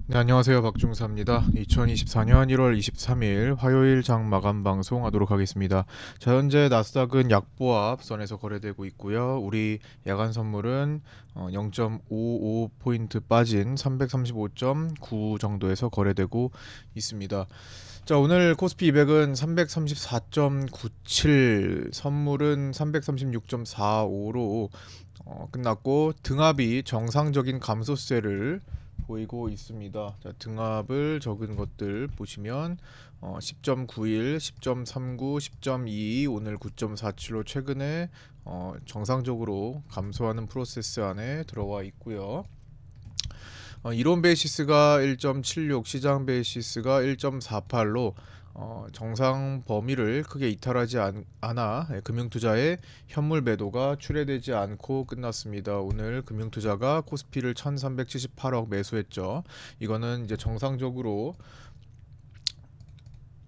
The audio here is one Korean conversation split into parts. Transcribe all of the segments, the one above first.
네, 안녕하세요. 박중사입니다. 2024년 1월 23일 화요일 장 마감 방송하도록 하겠습니다. 자, 현재 나스닥은 약보합 선에서 거래되고 있고요. 우리 야간 선물은 0.55포인트 빠진 335.9 정도에서 거래되고 있습니다. 자, 오늘 코스피 200은 334.97, 선물은 336.45로 끝났고, 등합이 정상적인 감소세를 보이고 있습니다. 자, 등합을 적은 것들 보시면 10.91, 10.39, 10.22, 오늘 9.47로 최근에 정상적으로 감소하는 프로세스 안에 들어와 있고요. 이론 베이시스가 1.76, 시장 베이시스가 1.48로 정상 범위를 크게 이탈하지 않아 금융투자의 현물 매도가 출회되지 않고 끝났습니다. 오늘 금융투자가 코스피를 1378억 매수했죠. 이거는 이제 정상적으로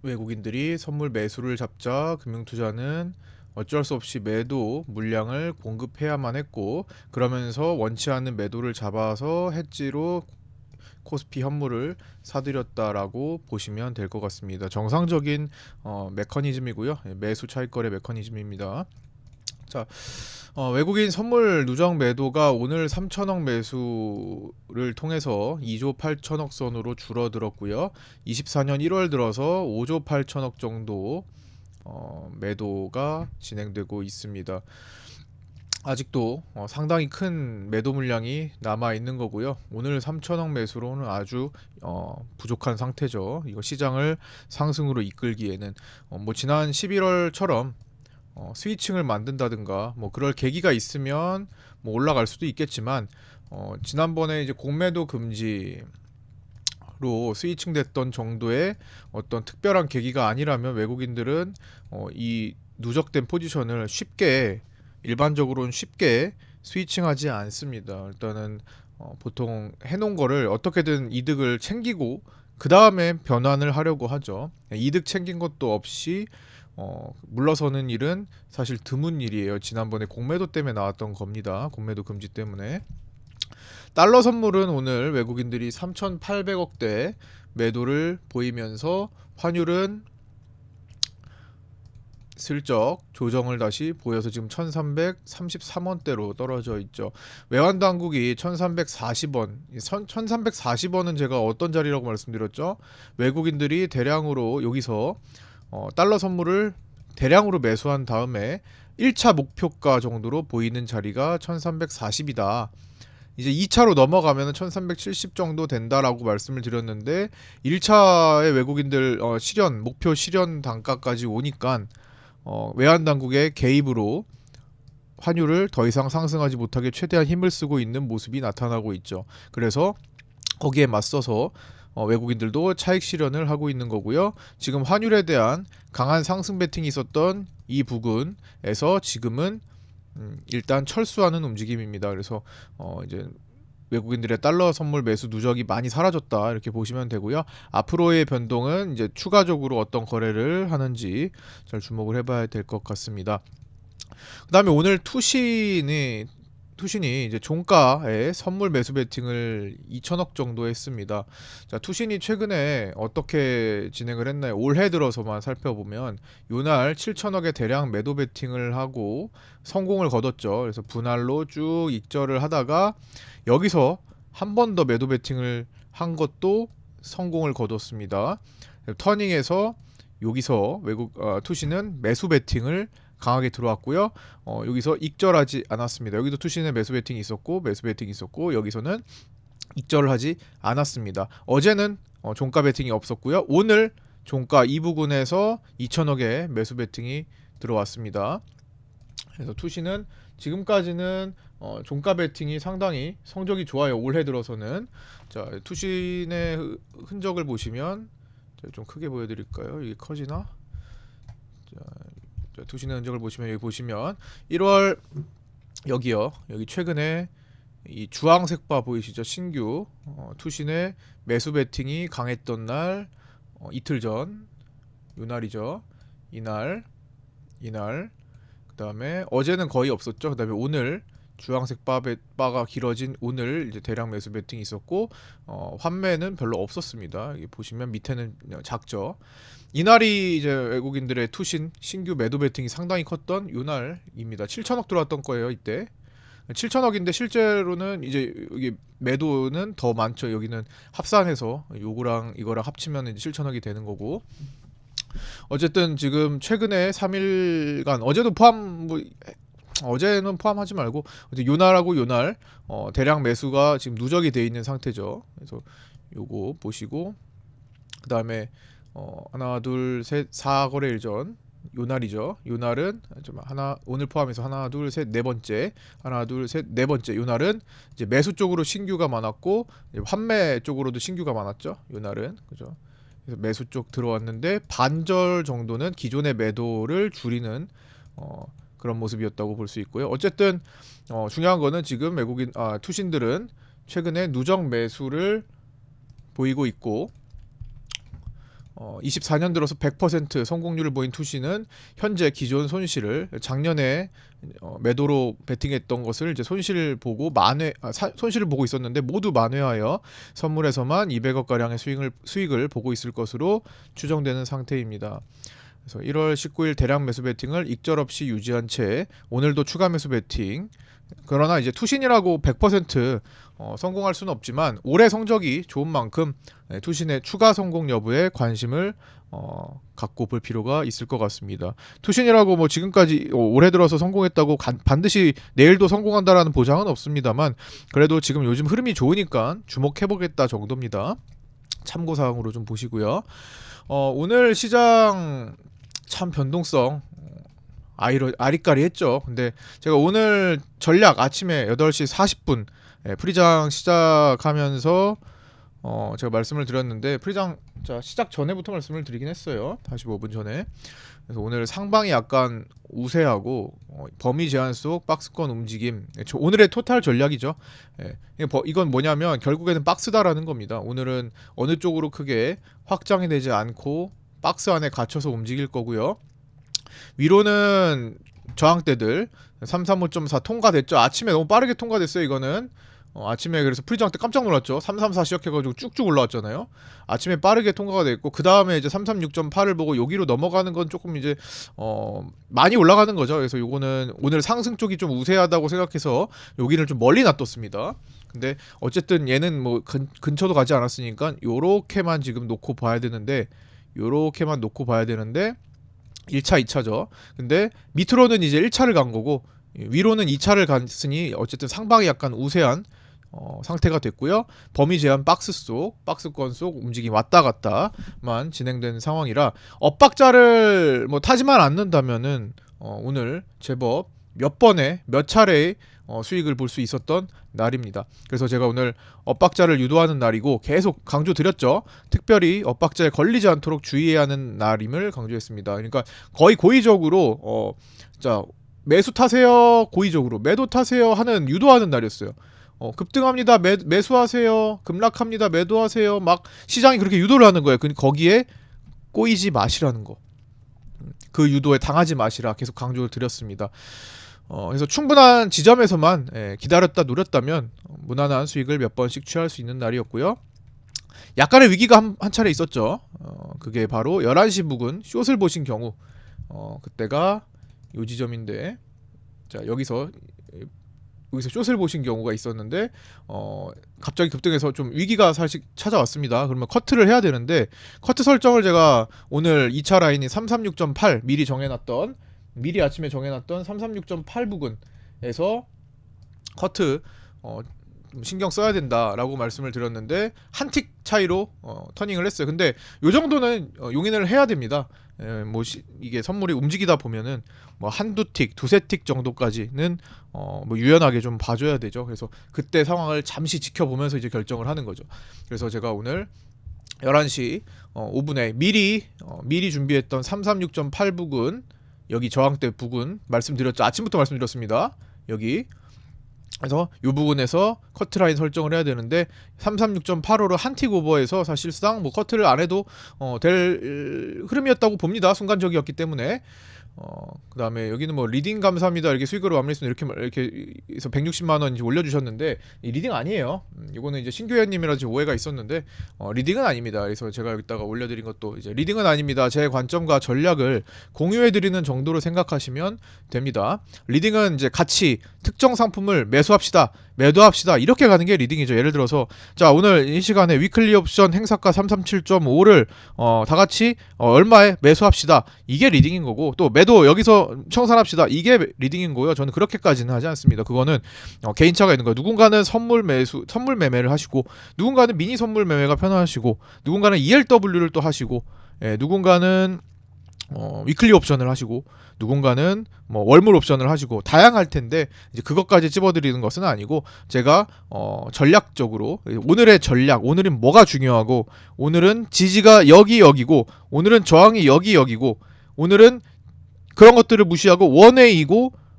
외국인들이 선물 매수를 잡자 금융투자는 어쩔 수 없이 매도 물량을 공급해야만 했고, 그러면서 원치 않는 매도를 잡아서 해지로 코스피 현물을 사들였다라고 보시면 될 것 같습니다. 정상적인 메커니즘이고요. 매수 차익거래 메커니즘입니다. 자, 외국인 선물 누적 매도가 오늘 3천억 매수를 통해서 2조 8천억 선으로 줄어들었고요. 24년 1월 들어서 5조 8천억 정도 매도가 진행되고 있습니다. 아직도 상당히 큰 매도 물량이 남아 있는 거고요. 오늘 3천억 매수로는 아주 부족한 상태죠. 이거 시장을 상승으로 이끌기에는 뭐 지난 11월처럼 스위칭을 만든다든가 뭐 그럴 계기가 있으면 뭐 올라갈 수도 있겠지만, 지난번에 이제 공매도 금지로 스위칭 됐던 정도의 어떤 특별한 계기가 아니라면 외국인들은 이 누적된 포지션을 쉽게, 일반적으로는 쉽게 스위칭하지 않습니다. 일단은 보통 해놓은 거를 어떻게든 이득을 챙기고 그 다음에 변환을 하려고 하죠. 이득 챙긴 것도 없이 물러서는 일은 사실 드문 일이에요. 지난번에 공매도 때문에 나왔던 겁니다. 공매도 금지 때문에. 달러 선물은 오늘 외국인들이 3,800억대 매도를 보이면서 환율은 슬쩍 조정을 다시 보여서 지금 1333원대로 떨어져 있죠. 외환 당국이 1340원, 1340원은 제가 어떤 자리라고 말씀드렸죠? 외국인들이 대량으로 여기서 달러 선물을 대량으로 매수한 다음에 1차 목표가 정도로 보이는 자리가 1340이다. 이제 2차로 넘어가면 1370 정도 된다라고 말씀을 드렸는데, 1차의 외국인들 실현 목표 실현 단가까지 오니까 외환 당국의 개입으로 환율을 더 이상 상승하지 못하게 최대한 힘을 쓰고 있는 모습이 나타나고 있죠. 그래서 거기에 맞서서 외국인들도 차익 실현을 하고 있는 거고요. 지금 환율에 대한 강한 상승 베팅이 있었던 이 부근에서 지금은 일단 철수하는 움직임입니다. 그래서 이제 외국인들의 달러 선물 매수 누적이 많이 사라졌다, 이렇게 보시면 되고요. 앞으로의 변동은 이제 추가적으로 어떤 거래를 하는지 잘 주목을 해봐야 될 것 같습니다. 그다음에 오늘 투신이 이제 종가에 선물 매수 베팅을 2천억 정도 했습니다. 자, 투신이 최근에 어떻게 진행을 했나요? 올해 들어서만 살펴보면 요날 7천억의 대량 매도 베팅을 하고 성공을 거뒀죠. 그래서 분할로 쭉 익절을 하다가 여기서 한 번 더 매도 베팅을 한 것도 성공을 거뒀습니다. 터닝에서 여기서 투신은 매수 베팅을 강하게 들어왔고요. 여기서 익절하지 않았습니다. 여기도 투신의 매수 베팅이 있었고 매수 베팅이 있었고, 여기서는 익절을 하지 않았습니다. 어제는 종가 베팅이 없었고요. 오늘 종가 이 부근에서 2천억의 매수 베팅이 들어왔습니다. 그래서 투신은 지금까지는 종가 베팅이 상당히 성적이 좋아요. 올해 들어서는. 자, 투신의 흔적을 보시면 좀 크게 보여드릴까요? 이게 커지나? 자, 투신의 흔적을 보시면 여기 보시면 1월 여기요. 여기 최근에 이 주황색 바 보이시죠? 신규 투신의 매수 베팅이 강했던 날, 이틀 전 요날이죠. 이날 그다음에 어제는 거의 없었죠. 그다음에 오늘 주황색 바가 길어진 오늘 이제 대량 매수 베팅이 있었고 환매는 별로 없었습니다. 여기 보시면 밑에는 작죠. 이날이 이제 외국인들의 투신 신규 매도 베팅이 상당히 컸던 요 날입니다. 7천억 들어왔던 거예요 이때. 7천억인데 실제로는 이제 여기 매도는 더 많죠. 여기는 합산해서 요거랑 이거랑 합치면 이제 7천억이 되는 거고. 어쨌든 지금 최근에 3일간 어제도 포함 뭐 어제는 포함하지 말고 요날하고 요날 대량 매수가 지금 누적이 돼 있는 상태죠. 그래서 요거 보시고 그 다음에 하나 둘 셋 4거래일 전 요날이죠. 요날은 좀 하나 오늘 포함해서 하나 둘 셋 네 번째 하나 둘 셋 네 번째 요날은 이제 매수 쪽으로 신규가 많았고 환매 쪽으로도 신규가 많았죠. 요날은 그죠. 그래서 매수 쪽 들어왔는데 반절 정도는 기존의 매도를 줄이는 그런 모습이었다고 볼 수 있고요. 어쨌든 중요한 거는 지금 외국인 투신들은 최근에 누적 매수를 보이고 있고 24년 들어서 100% 성공률을 보인 투신은 현재 기존 손실을 작년에 매도로 베팅했던 것을 이제 손실을 보고 손실을 보고 있었는데 모두 만회하여 선물에서만 200억 가량의 수익을 보고 있을 것으로 추정되는 상태입니다. 그래서 1월 19일 대량 매수 베팅을 익절없이 유지한 채 오늘도 추가 매수 베팅. 그러나 이제 투신이라고 100% 성공할 수는 없지만 올해 성적이 좋은 만큼 투신의 추가 성공 여부에 관심을 갖고 볼 필요가 있을 것 같습니다. 투신이라고 뭐 지금까지 올해 들어서 성공했다고 반드시 내일도 성공한다라는 보장은 없습니다만 그래도 지금 요즘 흐름이 좋으니까 주목해보겠다 정도입니다. 참고사항으로 좀 보시고요. 오늘 시장 참 변동성 아리까리했죠. 근데 제가 오늘 전략 아침에 8시 40분 프리장 시작하면서 제가 말씀을 드렸는데 프리장 시작 전에부터 말씀을 드리긴 했어요. 45분 전에. 그래서 오늘 상방이 약간 우세하고 범위 제한 속 박스권 움직임. 오늘의 토탈 전략이죠. 이건 뭐냐면 결국에는 박스다라는 겁니다. 오늘은 어느 쪽으로 크게 확장이 되지 않고 박스 안에 갇혀서 움직일 거고요. 위로는 저항대들 335.4 통과됐죠. 아침에 너무 빠르게 통과됐어요. 이거는 아침에 그래서 프리장 때 깜짝 놀랐죠. 334 시작해가지고 쭉쭉 올라왔잖아요. 아침에 빠르게 통과가 됐고 그 다음에 이제 336.8을 보고 여기로 넘어가는 건 조금 이제 많이 올라가는 거죠. 그래서 요거는 오늘 상승 쪽이 좀 우세하다고 생각해서 여기를 좀 멀리 놔뒀습니다. 근데 어쨌든 얘는 뭐 근처도 가지 않았으니까 요렇게만 지금 놓고 봐야 되는데 1차, 2차죠. 근데 밑으로는 이제 1차를 간 거고 위로는 2차를 갔으니 어쨌든 상방이 약간 우세한 상태가 됐고요. 범위 제한 박스권 속 움직임 왔다 갔다만 진행된 상황이라 엇박자를 뭐 타지만 않는다면은 오늘 제법 몇 차례의 수익을 볼 수 있었던 날입니다. 그래서 제가 오늘 엇박자를 유도하는 날이고 계속 강조드렸죠. 특별히 엇박자에 걸리지 않도록 주의해야 하는 날임을 강조했습니다. 그러니까 거의 고의적으로 매수 타세요 고의적으로 매도 타세요 하는 유도하는 날이었어요. 급등합니다 매수하세요 급락합니다 매도하세요 막 시장이 그렇게 유도를 하는 거예요. 거기에 꼬이지 마시라는 거. 그 유도에 당하지 마시라 계속 강조를 드렸습니다. 그래서 충분한 지점에서만 기다렸다 노렸다면 무난한 수익을 몇 번씩 취할 수 있는 날이었고요. 약간의 위기가 한 차례 있었죠. 그게 바로 11시 부근 숏을 보신 경우 그때가 요 지점인데 여기서 숏을 보신 경우가 있었는데 갑자기 급등해서 좀 위기가 사실 찾아왔습니다. 그러면 커트를 해야 되는데 커트 설정을 제가 오늘 2차 라인이 336.8 미리 아침에 정해놨던 336.8 부근에서 커트 신경 써야 된다라고 말씀을 드렸는데 한 틱 차이로 터닝을 했어요. 근데 요 정도는 용인을 해야 됩니다. 이게 선물이 움직이다 보면은 뭐 한두 틱, 두세 틱 정도까지는 뭐 유연하게 좀 봐줘야 되죠. 그래서 그때 상황을 잠시 지켜보면서 이제 결정을 하는 거죠. 그래서 제가 오늘 11시 5분에 미리 준비했던 336.8 부근 여기 저항대 부근 말씀드렸죠. 아침부터 말씀드렸습니다. 여기 그래서 이 부분에서 커트라인 설정을 해야 되는데 336.85를 한 틱 오버해서 사실상 뭐 커트를 안 해도 될 흐름이었다고 봅니다. 순간적이었기 때문에 그다음에 여기는 뭐 리딩 감사합니다. 이렇게 수익으로 마무리했으면 이렇게 해서 160만 원 이제 올려주셨는데 이 리딩 아니에요. 이거는 이제 신규회원님이라 오해가 있었는데 리딩은 아닙니다. 그래서 제가 여기다가 올려드린 것도 이제 리딩은 아닙니다. 제 관점과 전략을 공유해드리는 정도로 생각하시면 됩니다. 리딩은 이제 같이 특정 상품을 매수합시다. 매도합시다. 이렇게 가는 게 리딩이죠. 예를 들어서 자 오늘 이 시간에 위클리 옵션 행사가 337.5를 다 같이 얼마에 매수합시다. 이게 리딩인 거고 또 매도 여기서 청산합시다. 이게 리딩인 거고요. 저는 그렇게까지는 하지 않습니다. 그거는 개인차가 있는 거예요. 누군가는 선물 매매를 하시고 누군가는 미니 선물 매매가 편하시고 누군가는 ELW를 또 하시고 누군가는 위클리 옵션을 하시고 누군가는 뭐 월물 옵션을 하시고 다양할 텐데 이제 그것까지 찝어드리는 것은 아니고 제가 전략적으로 오늘의 전략 오늘은 뭐가 중요하고 오늘은 지지가 여기고 오늘은 저항이 여기고 오늘은 그런 것들을 무시하고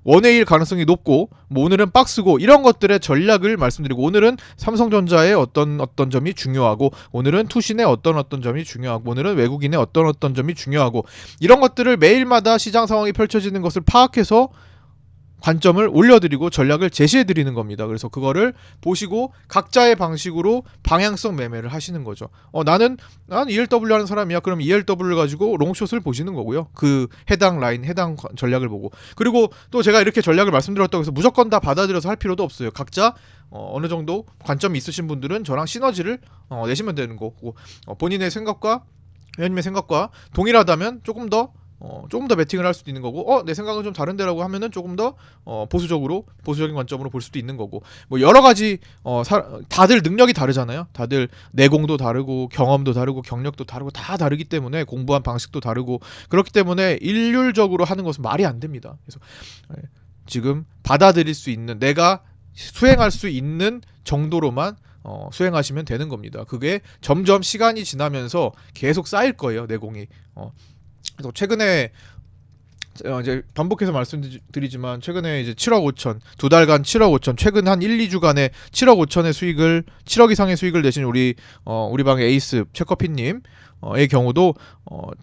원웨이일 가능성이 높고 뭐 오늘은 박스고 이런 것들의 전략을 말씀드리고 오늘은 삼성전자의 어떤 점이 중요하고 오늘은 투신의 어떤 점이 중요하고 오늘은 외국인의 어떤 점이 중요하고 이런 것들을 매일마다 시장 상황이 펼쳐지는 것을 파악해서 관점을 올려드리고 전략을 제시해드리는 겁니다. 그래서 그거를 보시고 각자의 방식으로 방향성 매매를 하시는 거죠. 나는 ELW 하는 사람이야. 그럼 ELW를 가지고 롱숏을 보시는 거고요. 그 해당 라인, 해당 전략을 보고. 그리고 또 제가 이렇게 전략을 말씀드렸다고 해서 무조건 다 받아들여서 할 필요도 없어요. 각자 어느 정도 관점이 있으신 분들은 저랑 시너지를 내시면 되는 거고 본인의 생각과 회원님의 생각과 동일하다면 조금 더 매팅을 할 수도 있는 거고 내 생각은 좀 다른데라고 하면은 조금 더 보수적인 관점으로 볼 수도 있는 거고 뭐 여러 가지 다들 능력이 다르잖아요. 다들 내공도 다르고 경험도 다르고 경력도 다르고 다 다르기 때문에 공부한 방식도 다르고 그렇기 때문에 일률적으로 하는 것은 말이 안 됩니다. 그래서 지금 받아들일 수 있는 내가 수행할 수 있는 정도로만 수행하시면 되는 겁니다. 그게 점점 시간이 지나면서 계속 쌓일 거예요. 내공이. 그래서 최근에 이제 반복해서 말씀드리지만 최근에 이제 7억 5천 두 달간 7억 5천 최근 한 1, 2주간에 7억 5천의 수익을 7억 이상의 수익을 내신 우리 방의 에이스 최커피님의 경우도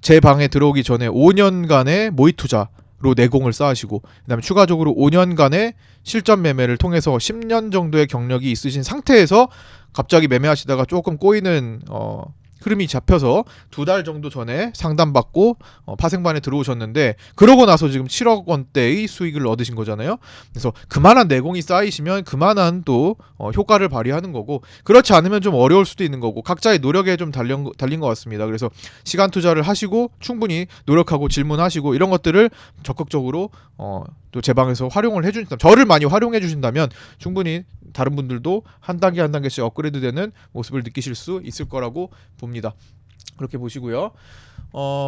제 방에 들어오기 전에 5년간의 모의 투자로 내공을 쌓으시고 그다음에 추가적으로 5년간의 실전 매매를 통해서 10년 정도의 경력이 있으신 상태에서 갑자기 매매하시다가 조금 꼬이는 흐름이 잡혀서 두 달 정도 전에 상담받고 파생반에 들어오셨는데 그러고 나서 지금 7억 원대의 수익을 얻으신 거잖아요. 그래서 그만한 내공이 쌓이시면 그만한 또 효과를 발휘하는 거고 그렇지 않으면 좀 어려울 수도 있는 거고 각자의 노력에 좀 달린 것 같습니다. 그래서 시간 투자를 하시고 충분히 노력하고 질문하시고 이런 것들을 적극적으로 또 제 방에서 활용을 해주신다면 저를 많이 활용해 주신다면 충분히 다른 분들도 한 단계씩 업그레이드되는 모습을 느끼실 수 있을 거라고 봅니다. 그렇게 보시고요.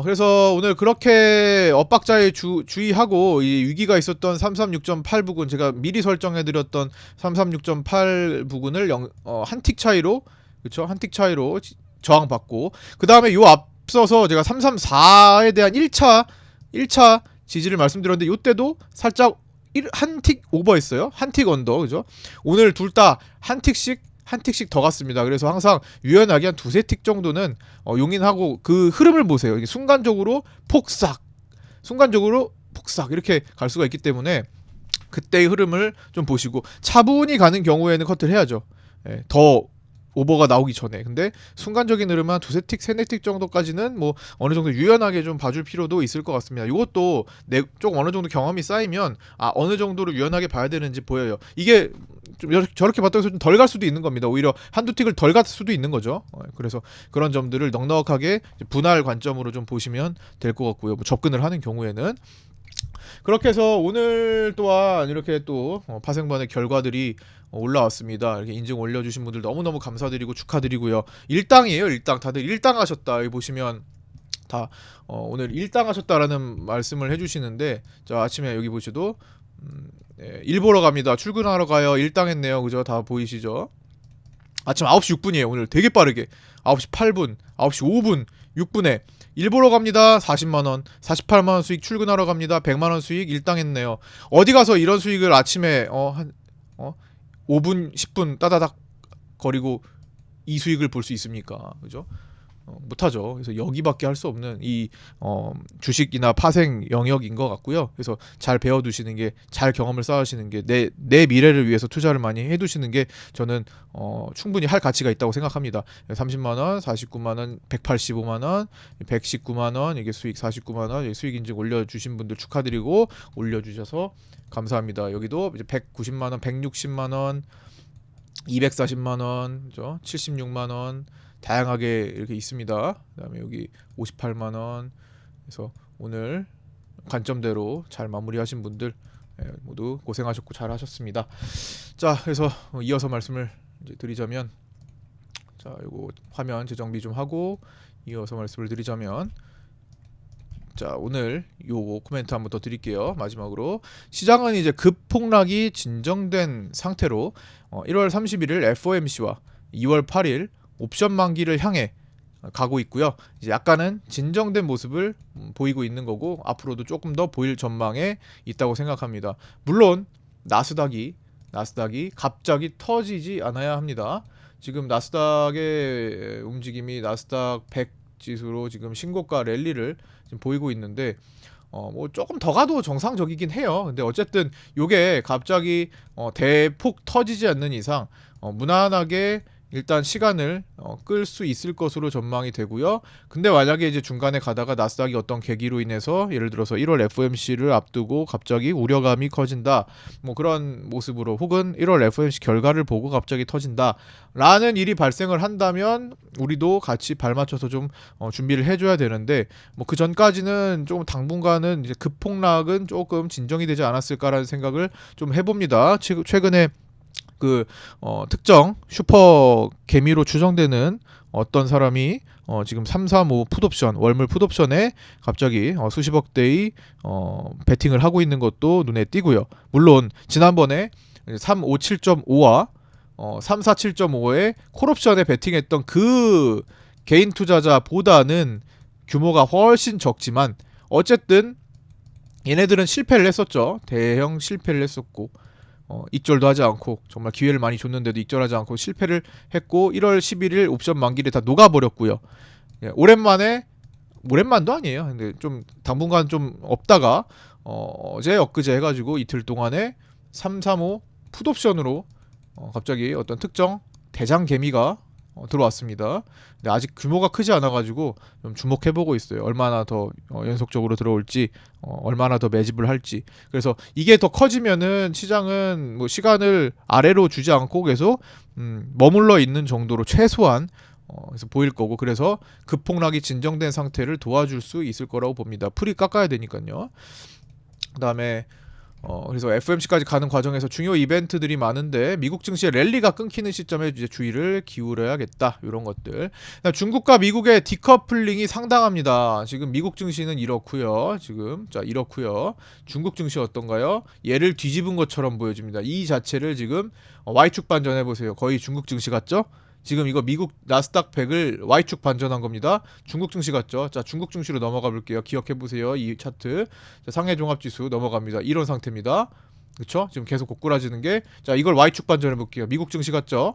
그래서 오늘 그렇게 엇박자에 주의하고 이 위기가 있었던 336.8 부근 제가 미리 설정해드렸던 336.8 부근을 한 틱 차이로 그렇죠? 한 틱 차이로 저항받고 그 다음에 요 앞서서 제가 334에 대한 1차 지지를 말씀드렸는데 이때도 살짝 한 틱 오버했어요. 한 틱 언더 그죠? 오늘 둘 다 한 틱씩 더 갔습니다. 그래서 항상 유연하게 한 두세 틱 정도는 용인하고 그 흐름을 보세요. 이게 순간적으로 폭삭 이렇게 갈 수가 있기 때문에 그때의 흐름을 좀 보시고 차분히 가는 경우에는 커트를 해야죠. 더 오버가 나오기 전에. 근데 순간적인 흐름은 한 두세 틱, 세네 틱 정도까지는 뭐 어느 정도 유연하게 좀 봐줄 필요도 있을 것 같습니다. 이것도 좀 어느 정도 경험이 쌓이면 어느 정도로 유연하게 봐야 되는지 보여요. 이게 좀 저렇게 봤다고 해서 좀 덜 갈 수도 있는 겁니다. 오히려 한두 틱을 덜 갈 수도 있는 거죠. 그래서 그런 점들을 넉넉하게 분할 관점으로 좀 보시면 될 것 같고요. 뭐 접근을 하는 경우에는 그렇게 해서 오늘 또한 이렇게 또 파생반의 결과들이 올라왔습니다. 이렇게 인증 올려주신 분들 너무너무 감사드리고 축하드리고요. 일당이에요. 일당. 다들 일당하셨다. 여기 보시면 다 오늘 일당하셨다라는 말씀을 해주시는데 자 아침에 여기 보셔도 일 보러 갑니다. 출근하러 가요. 일당했네요. 그죠? 다 보이시죠? 아침 9시 6분이에요. 오늘 되게 빠르게 9시 8분, 9시 5분, 6분에 일 보러 갑니다. 40만원, 48만원 수익 출근하러 갑니다. 100만원 수익 일당했네요. 어디 가서 이런 수익을 아침에 한 5분, 10분 따다닥 거리고 이 수익을 볼 수 있습니까? 그죠? 못하죠. 그래서 여기밖에 할 수 없는 이 주식이나 파생 영역인 것 같고요. 그래서 잘 배워두시는 게, 잘 경험을 쌓으시는 게, 내 미래를 위해서 투자를 많이 해두시는 게 저는 충분히 할 가치가 있다고 생각합니다. 30만 원, 49만 원, 185만 원, 119만 원, 이게 수익 49만 원, 수익 인증 올려주신 분들 축하드리고, 올려주셔서 감사합니다. 여기도 이제 190만 원, 160만 원, 240만 원, 76만 원 다양하게 이렇게 있습니다. 그다음에 여기 58만 원. 그래서 오늘 관점대로 잘 마무리하신 분들 모두 고생하셨고 잘하셨습니다. 자, 그래서 이어서 말씀을 이제 드리자면, 자, 요거 화면 재정비 좀 하고 이어서 말씀을 드리자면, 자, 오늘 요거 코멘트 한번 더 드릴게요. 마지막으로 시장은 이제 급폭락이 진정된 상태로 1월 31일 FOMC와 2월 8일 옵션 만기를 향해 가고 있고요. 이제 약간은 진정된 모습을 보이고 있는 거고, 앞으로도 조금 더 보일 전망에 있다고 생각합니다. 물론 나스닥이 갑자기 터지지 않아야 합니다. 지금 나스닥의 움직임이 나스닥 100 지수로 지금 신고가 랠리를 지금 보이고 있는데, 뭐 조금 더 가도 정상적이긴 해요. 근데 어쨌든 요게 갑자기 대폭 터지지 않는 이상 무난하게 일단 시간을 끌 수 있을 것으로 전망이 되고요. 근데 만약에 이제 중간에 가다가 나스닥이 어떤 계기로 인해서, 예를 들어서 1월 FOMC를 앞두고 갑자기 우려감이 커진다, 뭐 그런 모습으로, 혹은 1월 FOMC 결과를 보고 갑자기 터진다 라는 일이 발생을 한다면 우리도 같이 발맞춰서 좀 준비를 해줘야 되는데, 뭐 그 전까지는 좀 당분간은 이제 급폭락은 조금 진정이 되지 않았을까라는 생각을 좀 해봅니다. 최근에 특정 슈퍼 개미로 추정되는 어떤 사람이 지금 335 풋옵션, 월물 풋옵션에 갑자기 수십억대의 베팅을 하고 있는 것도 눈에 띄고요. 물론 지난번에 357.5와 347.5의 콜옵션에 베팅했던 그 개인 투자자보다는 규모가 훨씬 적지만, 어쨌든 얘네들은 실패를 했었죠. 대형 실패를 했었고, 익절도 하지 않고, 정말 기회를 많이 줬는데도 익절하지 않고 실패를 했고, 1월 11일 옵션 만기를 다 녹아버렸고요. 오랜만도 아니에요. 근데 좀 당분간 좀 없다가 어제 엊그제 해가지고 이틀 동안에 335 풋옵션으로 갑자기 어떤 특정 대장 개미가 들어왔습니다. 근데 아직 규모가 크지 않아가지고 좀 주목해보고 있어요. 얼마나 더 연속적으로 들어올지, 얼마나 더 매집을 할지. 그래서 이게 더 커지면은 시장은 뭐 시간을 아래로 주지 않고 계속 머물러 있는 정도로 최소한 그래서 보일 거고, 그래서 급폭락이 진정된 상태를 도와줄 수 있을 거라고 봅니다. 풀이 깎아야 되니까요. 그다음에 그래서 FOMC까지 가는 과정에서 중요 이벤트들이 많은데, 미국 증시의 랠리가 끊기는 시점에 이제 주의를 기울여야겠다, 이런 것들. 중국과 미국의 디커플링이 상당합니다. 지금 미국 증시는 이렇고요. 이렇고요. 중국 증시 어떤가요? 얘를 뒤집은 것처럼 보여집니다. 이 자체를 지금 Y축 반전해 보세요. 거의 중국 증시 같죠? 지금 이거 미국 나스닥 100을 Y축 반전한 겁니다. 중국 증시 같죠? 자, 중국 증시로 넘어가 볼게요. 기억해 보세요. 이 차트. 자, 상해 종합 지수 넘어갑니다. 이런 상태입니다. 그렇죠? 지금 계속 고꾸라지는 게, 자, 이걸 Y축 반전해 볼게요. 미국 증시 같죠?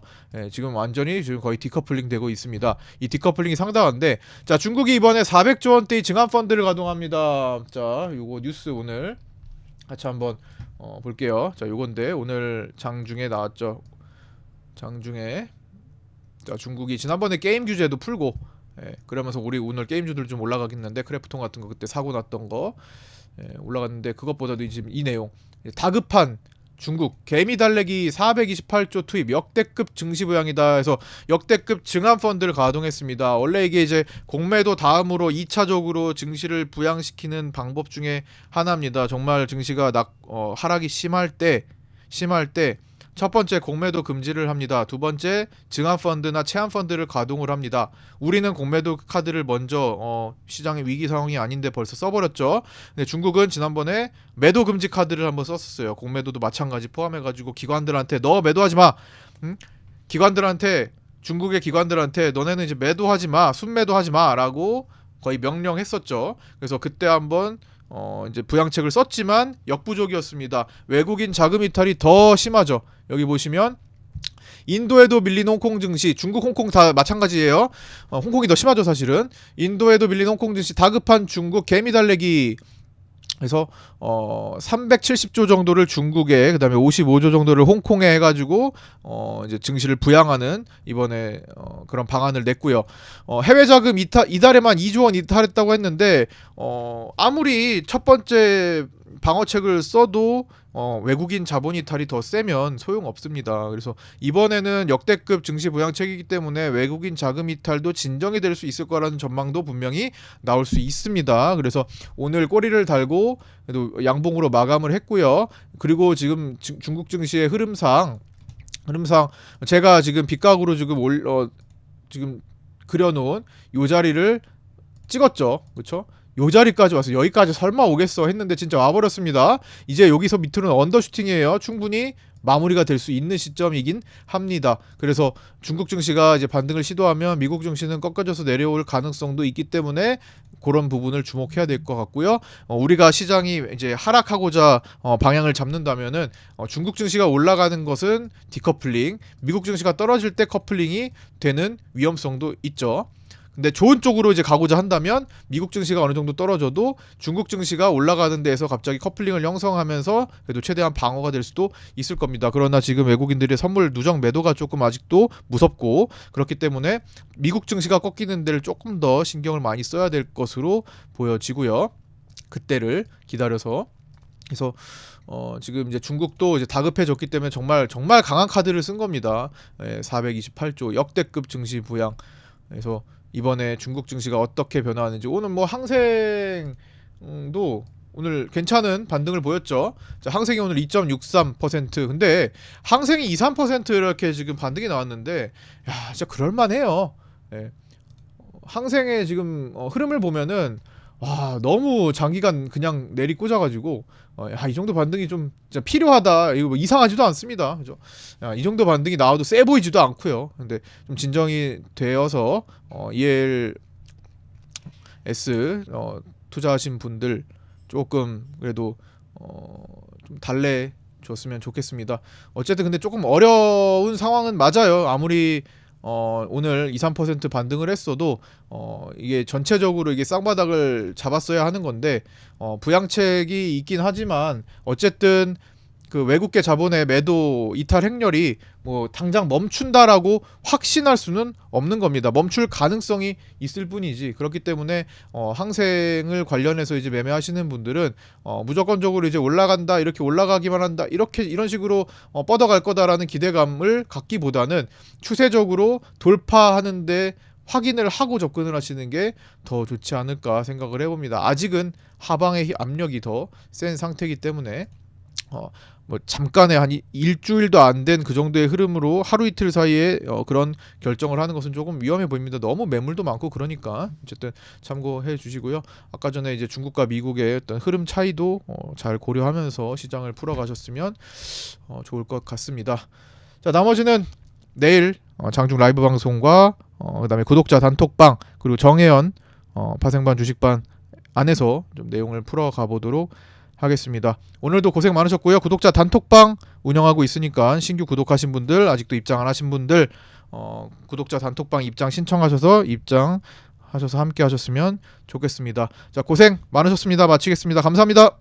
지금 완전히 지금 거의 디커플링 되고 있습니다. 이 디커플링이 상당한데, 자, 중국이 이번에 400조 원대의 증한 펀드를 가동합니다. 자, 요거 뉴스 오늘 같이 한번 볼게요. 자, 요건데 오늘 장중에 나왔죠. 장중에. 자, 중국이 지난번에 게임 규제도 풀고, 그러면서 우리 오늘 게임주들 좀 올라가겠는데, 크래프톤 같은 거 그때 사고 났던 거 올라갔는데, 그것보다도 지금 이 내용, 다급한 중국 개미 달래기 428조 투입, 역대급 증시 부양이다 해서 역대급 증한 펀드를 가동했습니다. 원래 이게 이제 공매도 다음으로 2차적으로 증시를 부양시키는 방법 중에 하나입니다. 정말 증시가 하락이 심할 때 첫 번째, 공매도 금지를 합니다. 두 번째, 증한 펀드나 체한 펀드를 가동을 합니다. 우리는 공매도 카드를 먼저 시장의 위기 상황이 아닌데 벌써 써버렸죠. 근데 중국은 지난번에 매도 금지 카드를 한번 썼었어요. 공매도도 마찬가지 포함해가지고 기관들한테 너 매도하지 마. 중국의 기관들한테 너네는 이제 매도하지 마, 순매도하지 마라고 거의 명령했었죠. 그래서 그때 한번 이제 부양책을 썼지만 역부족이었습니다. 외국인 자금 이탈이 더 심하죠. 여기 보시면 인도에도 밀린 홍콩 증시, 중국, 홍콩 다 마찬가지예요. 홍콩이 더 심하죠 사실은. 인도에도 밀린 홍콩 증시, 다급한 중국 개미 달래기. 그래서 370조 정도를 중국에, 그다음에 55조 정도를 홍콩에 해가지고 이제 증시를 부양하는 이번에 그런 방안을 냈고요. 해외 자금 이달에만 2조 원 이탈했다고 했는데 아무리 첫 번째 방어책을 써도 외국인 자본 이탈이 더 세면 소용없습니다. 그래서 이번에는 역대급 증시 부양책이기 때문에 외국인 자금 이탈도 진정이 될 수 있을 거라는 전망도 분명히 나올 수 있습니다. 그래서 오늘 꼬리를 달고 그래도 양봉으로 마감을 했고요. 그리고 지금 중국 증시의 흐름상 제가 지금 빗각으로 지금 그려놓은 요 자리를 찍었죠. 그렇죠? 요 자리까지 와서 여기까지 설마 오겠어 했는데 진짜 와버렸습니다. 이제 여기서 밑으로는 언더슈팅이에요. 충분히 마무리가 될 수 있는 시점이긴 합니다. 그래서 중국 증시가 이제 반등을 시도하면 미국 증시는 꺾어져서 내려올 가능성도 있기 때문에 그런 부분을 주목해야 될 것 같고요. 우리가 시장이 이제 하락하고자 방향을 잡는다면은 중국 증시가 올라가는 것은 디커플링, 미국 증시가 떨어질 때 커플링이 되는 위험성도 있죠. 근데 좋은 쪽으로 이제 가고자 한다면 미국 증시가 어느 정도 떨어져도 중국 증시가 올라가는 데에서 갑자기 커플링을 형성하면서 그래도 최대한 방어가 될 수도 있을 겁니다. 그러나 지금 외국인들의 선물 누적 매도가 조금 아직도 무섭고 그렇기 때문에 미국 증시가 꺾이는 데를 조금 더 신경을 많이 써야 될 것으로 보여지고요. 그때를 기다려서. 그래서 지금 이제 중국도 이제 다급해졌기 때문에 정말 강한 카드를 쓴 겁니다. 428조 역대급 증시 부양. 그래서 이번에 중국 증시가 어떻게 변화하는지, 오늘 뭐 항생도 오늘 괜찮은 반등을 보였죠. 자, 항생이 오늘 2.63%. 근데 항생이 2~3% 이렇게 지금 반등이 나왔는데 야, 진짜 그럴만해요. 예. 항생의 지금 흐름을 보면은 와, 너무 장기간 그냥 내리 꽂아가지고 이 정도 반등이 좀 진짜 필요하다. 이거 뭐 이상하지도 않습니다. 그죠? 이 정도 반등이 나와도 세 보이지도 않고요. 근데 좀 진정이 되어서 ELS 투자하신 분들 조금 그래도 좀 달래줬으면 좋겠습니다. 어쨌든 근데 조금 어려운 상황은 맞아요. 아무리 오늘 2~3% 반등을 했어도 이게 전체적으로 이게 쌍바닥을 잡았어야 하는 건데 부양책이 있긴 하지만 어쨌든 그 외국계 자본의 매도 이탈 행렬이 뭐 당장 멈춘다라고 확신할 수는 없는 겁니다. 멈출 가능성이 있을 뿐이지. 그렇기 때문에 항생을 관련해서 이제 매매하시는 분들은 무조건적으로 이제 올라간다, 이렇게 올라가기만 한다, 이런 식으로 뻗어갈 거다라는 기대감을 갖기보다는 추세적으로 돌파하는데 확인을 하고 접근을 하시는 게 더 좋지 않을까 생각을 해봅니다. 아직은 하방의 압력이 더 센 상태이기 때문에 뭐 잠깐의 한 일주일도 안 된 그 정도의 흐름으로 하루 이틀 사이에 그런 결정을 하는 것은 조금 위험해 보입니다. 너무 매물도 많고 그러니까 어쨌든 참고해 주시고요. 아까 전에 이제 중국과 미국의 어떤 흐름 차이도 잘 고려하면서 시장을 풀어가셨으면 좋을 것 같습니다. 자, 나머지는 내일 장중 라이브 방송과 그다음에 구독자 단톡방 그리고 정혜연 파생반 주식반 안에서 좀 내용을 풀어가 보도록 하겠습니다. 오늘도 고생 많으셨고요. 구독자 단톡방 운영하고 있으니까 신규 구독하신 분들, 아직도 입장 안 하신 분들 구독자 단톡방 입장 신청하셔서 입장하셔서 함께 하셨으면 좋겠습니다. 자, 고생 많으셨습니다. 마치겠습니다. 감사합니다.